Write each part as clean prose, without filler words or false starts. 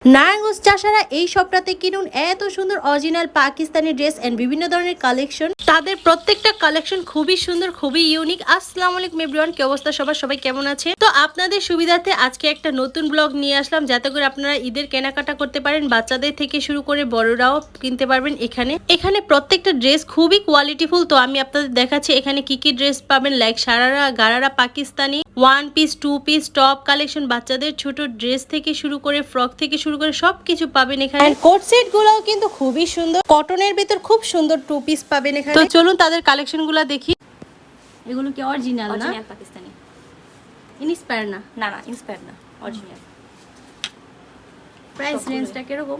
নারায়ণগঞ্জ চাষারা এই সপ্তাহে কিনুন এত সুন্দর অরিজিনাল পাকিস্তানি ড্রেস এন্ড বিভিন্ন ধরনের কালেকশন। তাদের প্রত্যেকটা কালেকশন খুবই সুন্দর, খুবই ইউনিক। আসসালামু আলাইকুম এভরিওয়ান, কি অবস্থা সবাই কেমন আছে? তো আপনাদের সুবিধার্থে আজকে একটা নতুন ব্লগ নিয়ে আসলাম, যাতে করে আপনারা ঈদের কেনাকাটা করতে পারেন। বাচ্চাদের থেকে শুরু করে বড়রাও কিনতে পারবেন। এখানে প্রত্যেকটা ড্রেস খুবই কোয়ালিটিফুল। তো আমি আপনাদের দেখাচ্ছি এখানে কি কি ড্রেস পাবেন, like sharara, gharara, Pakistani, one piece, two piece, top collection, বাচ্চাদের ছোট ড্রেস থেকে শুরু করে ফ্রক থেকে শুরু করে সবকিছু পাবেন এখানে। কোট সেট গুলোও কিন্তু খুবই সুন্দর, কটনের ভিতর খুব সুন্দর টু পিস পাবেন এখানে। তো চলুন তাদের কালেকশন গুলো দেখি। এগুলো কি অরিজিনাল না? অরিজিনাল পাকিস্তানি। ইনস্পায়ার না? না না, ইন্সপায়ার না, অরিজিনাল। প্রাইস রেঞ্জটা কিরকম?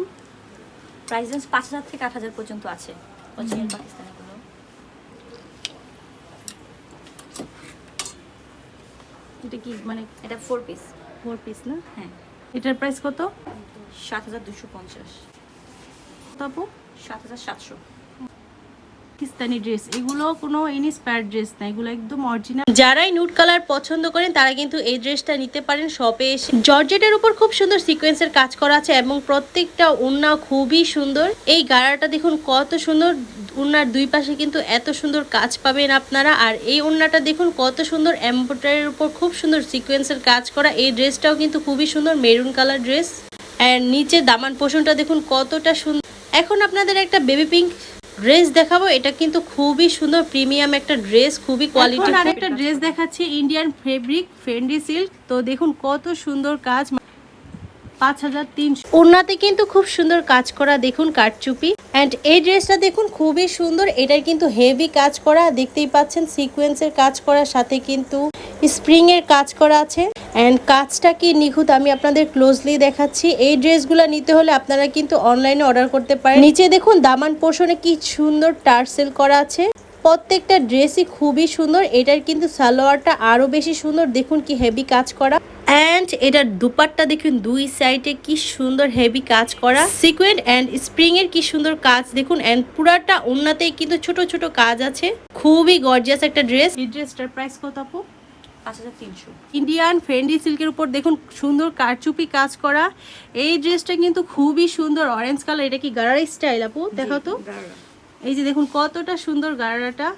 প্রাইস রেঞ্জ 5000 থেকে 8000 পর্যন্ত আছে অরিজিনাল পাকিস্তানি গুলো। এটা কি মানে এটা 4 পিস। 4 পিস না? হ্যাঁ। এটার প্রাইস কত? 7250। তারপর 7700। পাকিস্তানি ড্রেস, এগুলো কোনো ইনস্পায়ার্ড ড্রেস না, এগুলো একদম অরিজিনাল। যারাই নুড কালার পছন্দ করেন তারা কিন্তু এই ড্রেসটা নিতে পারেন শপে এসে। জর্জেটের উপর খুব সুন্দর সিকোয়েন্সের কাজ করা আছে এবং প্রত্যেকটা ওড়না খুবই সুন্দর। এই গাড়াটা দেখুন কত সুন্দর, ওড়নার দুই পাশে কিন্তু এত সুন্দর কাজ পাবেন আপনারা। আর এই ওড়নাটা দেখুন কত সুন্দর, এমব্রয়ডারির উপর খুব সুন্দর সিকোয়েন্সের কাজ করা। এই ড্রেসটাও কিন্তু খুবই সুন্দর, মেরুন কালার ড্রেস। আর নিচে দামান পোষণটা দেখুন কতটা সুন্দর। এখন আপনাদের একটা বেবি পিঙ্ক ড্রেস দেখাবো, এটা কিন্তু খুবই সুন্দর, প্রিমিয়াম একটা ড্রেস, খুবই কোয়ালিটি। আর একটা ড্রেস দেখাচ্ছি ইন্ডিয়ান ফেব্রিক ফেন্ডি সিল্ক। তো দেখুন কত সুন্দর কাজ, 5300। ওড়নাতে কিন্তু খুব সুন্দর কাজ করা, দেখুন কারচুপি। এন্ড এই ড্রেসটা দেখুন খুবই সুন্দর, এটার কিন্তু হেভি কাজ করা, দেখতেই পাচ্ছেন সিকোয়েন্সের কাজ করার সাথে কিন্তু স্প্রিং এর কাজ করা আছে। এন্ড কাজটা কি নিখুঁত, আমি আপনাদের ক্লোজলি দেখাচ্ছি। এই ড্রেসগুলো নিতে হলে আপনারা কিন্তু অনলাইনে অর্ডার করতে পারেন। নিচে দেখুন দামান পোর্শনে কি সুন্দর টার্সেল করা আছে। প্রত্যেকটা ড্রেসই খুবই সুন্দর। এটার কিন্তু সালোয়ারটা আরো বেশি সুন্দর, দেখুন কি হেভি কাজ করা। এন্ড এটার দুপাট্টা দেখুন দুই সাইডে কি সুন্দর হেভি কাজ করা, সিকোয়েন্ট এন্ড স্প্রিং এর কি সুন্দর কাজ দেখুন। এন্ড পুরাটা ওড়নাতেই কিন্তু ছোট ছোট কাজ আছে, খুবই গর্জিয়াস একটা ড্রেস। এই ড্রেসটার প্রাইস কত আপু? 5300। ইন্ডিয়ান ফেন্ডি সিল্কের উপর দেখুন সুন্দর কারচুপি কাজ করা। এই ড্রেসটা কিন্তু খুবই সুন্দর, অরেঞ্জ কালার। এটা কি গারারা স্টাইল আপু? দেখাও তো। এই যে দেখুন কতটা সুন্দর গারারাটা,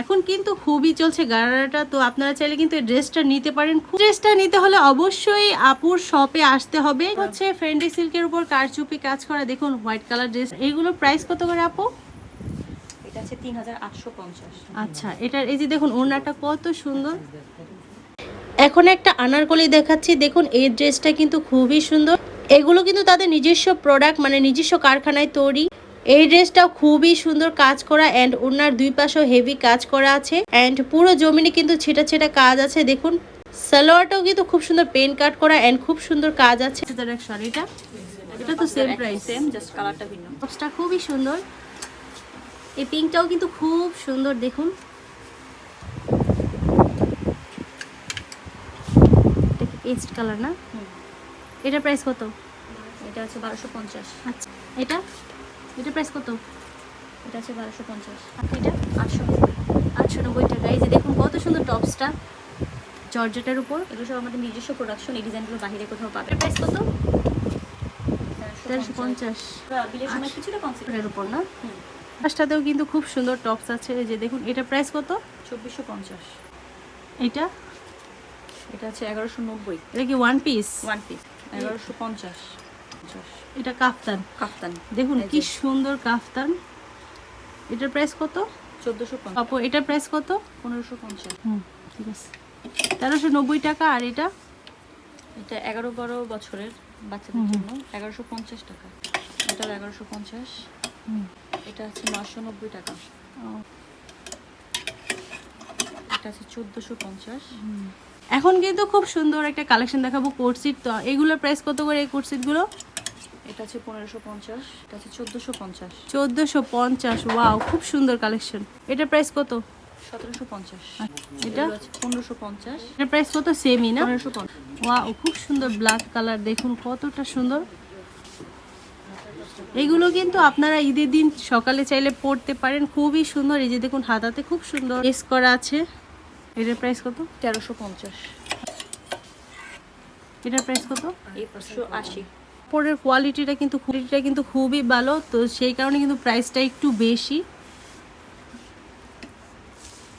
এখন কিন্তু খুবই চলছে গারারাটা। তো আপনারা চাইলে কিন্তু এই ড্রেসটা নিতে পারেন। ড্রেসটা নিতে হলে অবশ্যই আপুর শপে আসতে হবে। হচ্ছে ফেন্ডি সিল্কের উপর কারচুপি কাজ করা, দেখুন হোয়াইট কালার ড্রেস। এইগুলোর প্রাইস কত করে আপু? এটা আছে 3850। আচ্ছা, এটার এই যে দেখুন ওড়নাটা কত সুন্দর। এখন একটা আনারকলি দেখাচ্ছি, দেখুন এই ড্রেসটা কিন্তু খুবই সুন্দর। এগুলো কিন্তু তাদের নিজস্ব প্রোডাক্ট, মানে নিজস্ব কারখানায় তৈরি। এই ড্রেসটাও খুবই সুন্দর কাজ করা এন্ড ওড়নার দুই পাশেও হেভি কাজ করা আছে। এন্ড পুরো জমিনে কিন্তু ছেটা ছেটা কাজ আছে, দেখুন সালোয়ারটাও কিন্তু খুব সুন্দর পেন কাট করা এন্ড খুব সুন্দর কাজ আছে। এটা তো সেম প্রাইস, সেম, জাস্ট কালারটা ভিন্ন। টপসটা খুবই সুন্দর। এই পিঙ্কটাও কিন্তু খুব সুন্দর, দেখুন পেস্ট কালার না? এটা প্রাইস কত? এটা আছে 1250। আচ্ছা, এটা প্রাইস কত? এটা আছে 1250। এটা 890 টাকা। এই যে দেখুন কত সুন্দর টপসটা জর্জেটের উপর। এগুলো সব আমাদের নিজস্ব প্রোডাকশন, এই ডিজাইনগুলো বাইরে কোথাও পাবে। প্রাইস কত? 1350। 1350 বিলের সময় কিছুটা কনসেপ্ট এর উপর না? পাঁচটাতেও কিন্তু খুব সুন্দর টপস আছে। এই যে দেখুন এটা প্রাইস কত? 2450। এটা এটা আছে 1190। এটা কি ওয়ান পিস? One piece 1150। এটা কাফতান। কাফতান দেখুন কি সুন্দর কাফতান। এটার প্রাইস কত? 1450। আপু এটার প্রাইস কত? 1550। ঠিক আছে, 1390 টাকা। আর এটা এটা 11-12 বছরের বাচ্চাদের জন্য 1150 টাকা। এটাও 1150। এটা আছে 990 টাকা। এটা আছে 1450। এখন কিন্তু খুব সুন্দর একটা কালেকশন দেখাবো কোট সেট। তো এগুলোর প্রাইস কত করে এই কোট সেট গুলো? এটা আছে 1550। এটা আছে 1450। 1450। ওয়াও, খুব সুন্দর কালেকশন। এটার প্রাইস কত? 1750। এটা আছে 1550। এটার প্রাইস কত? সেমই না? 1550। ওয়াও, খুব সুন্দর ব্ল্যাক কালার, দেখুন কতটা সুন্দর। এগুলো কিন্তু আপনারা ঈদের দিন সকালে চাইলে পরতে পারেন, খুবই সুন্দর। এই যে দেখুন হাতাতে খুব সুন্দর লেস করা আছে। এটার প্রাইস কত? 1350। এটার প্রাইস কত? এই 580। কাপড়ের কোয়ালিটিটা কিন্তু খুবই ভালো, তো সেই কারণে কিন্তু প্রাইসটা একটু বেশি।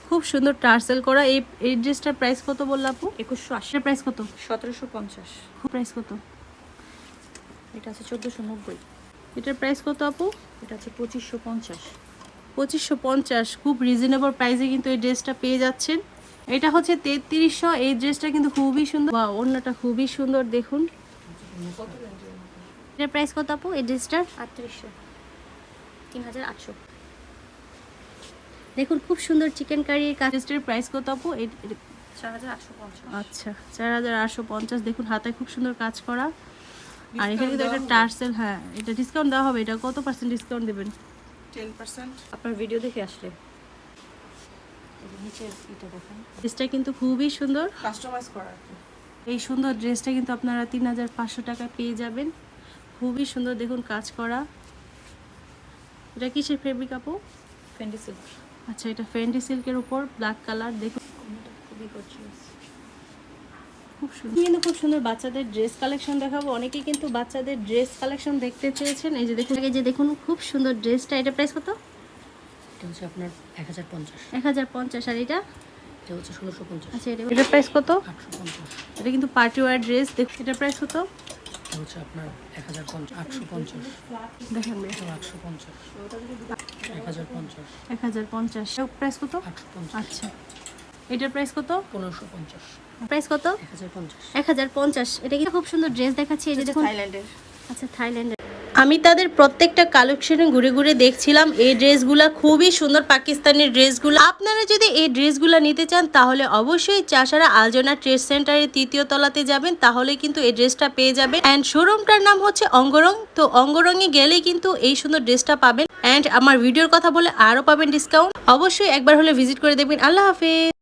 খুব সুন্দর টার্সেল করা। এই ড্রেসটার প্রাইস কত বললো আপু? 2180। এটার প্রাইস কত? 1750। প্রাইস কত? এটা আছে 1490। এটার প্রাইস কত আপু? এটা আছে 2550। 2550। খুব রিজনেবল প্রাইসে কিন্তু এই ড্রেসটা পেয়ে যাচ্ছেন। এটা হচ্ছে 3300। এই ড্রেসটা কিন্তু খুবই সুন্দর, বা ওড়নাটা খুবই সুন্দর দেখুন। এটার প্রাইস কত আপু এই ড্রেসটার? 3800। 3800। দেখুন খুব সুন্দর চিকেন কারির কাজ। ড্রেসটার প্রাইস কত আপু? 4850। আচ্ছা 4850। দেখুন হাতায় খুব সুন্দর কাজ করা। আর এখানে কিন্তু একটা টার্সেল, হ্যাঁ এটা ডিসকাউন্ট দেওয়া হবে। এটা কত পার্সেন্ট ডিসকাউন্ট দেবেন? 10%। আপনার ভিডিও দেখে আসলে নিচের এটা দেখেন। ড্রেসটা কিন্তু খুবই সুন্দর। কাস্টমাইজ করা আর কি। এই সুন্দর ড্রেসটা কিন্তু আপনারা 3500 টাকায় পেয়ে যাবেন। খুবই সুন্দর দেখুন কাজ করা। এটা কিসের ফেব্রিক আপু? Fendi silk. আচ্ছা এটা ফেন্ডি সিল্কের উপর ব্ল্যাক কালার। দেখুন খুবই গর্জিয়াস। খুব সুন্দর। কিন্তু খুব সুন্দর বাচ্চাদের ড্রেস কালেকশন দেখাবো। অনেকেই কিন্তু বাচ্চাদের ড্রেস কালেকশন দেখতে চেয়েছেন। এই যে দেখুন খুব সুন্দর ড্রেসটা। এটা প্রাইস কত? এটা হচ্ছে আপনার 1050। 1050। আর এটা? এটা হচ্ছে 1650। আচ্ছা এটার প্রাইস কত? 850। এটা কিন্তু পার্টি ওয়্যার ড্রেস। দেখুন এটার প্রাইস কত? এটা হচ্ছে আপনার 1050। 850। দেখেন 850। 1050। 1050। প্রাইস কত? 850। আচ্ছা এটার প্রাইস কত? 1550। প্রাইস কত? 1050। 1050। এটা কিন্তু খুব সুন্দর ড্রেস দেখাচ্ছি। এই যে দেখুন থাইল্যান্ডের। আচ্ছা থাইল্যান্ডের। আমি তাদের প্রত্যেকটা কালেকশনে ঘুরে ঘুরে দেখছিলাম। এই ড্রেসগুলা খুবই সুন্দর, পাকিস্তানি ড্রেসগুলো। আপনারা যদি এই ড্রেসগুলো নিতে চান তাহলে অবশ্যই চাষারা আলজনা ট্রেড সেন্টারের 3য় তলাতে যাবেন, তাহলে কিন্তু এই ড্রেসটা পেয়ে যাবেন। অ্যান্ড শোরুমটার নাম হচ্ছে অঙ্গরং। তো অঙ্গরঙে গেলেই কিন্তু এই সুন্দর ড্রেসটা পাবেন। অ্যান্ড আমার ভিডিওর কথা বলে আরও পাবেন ডিসকাউন্ট। অবশ্যই একবার হলে ভিজিট করে দেখবেন। আল্লাহ হাফেজ।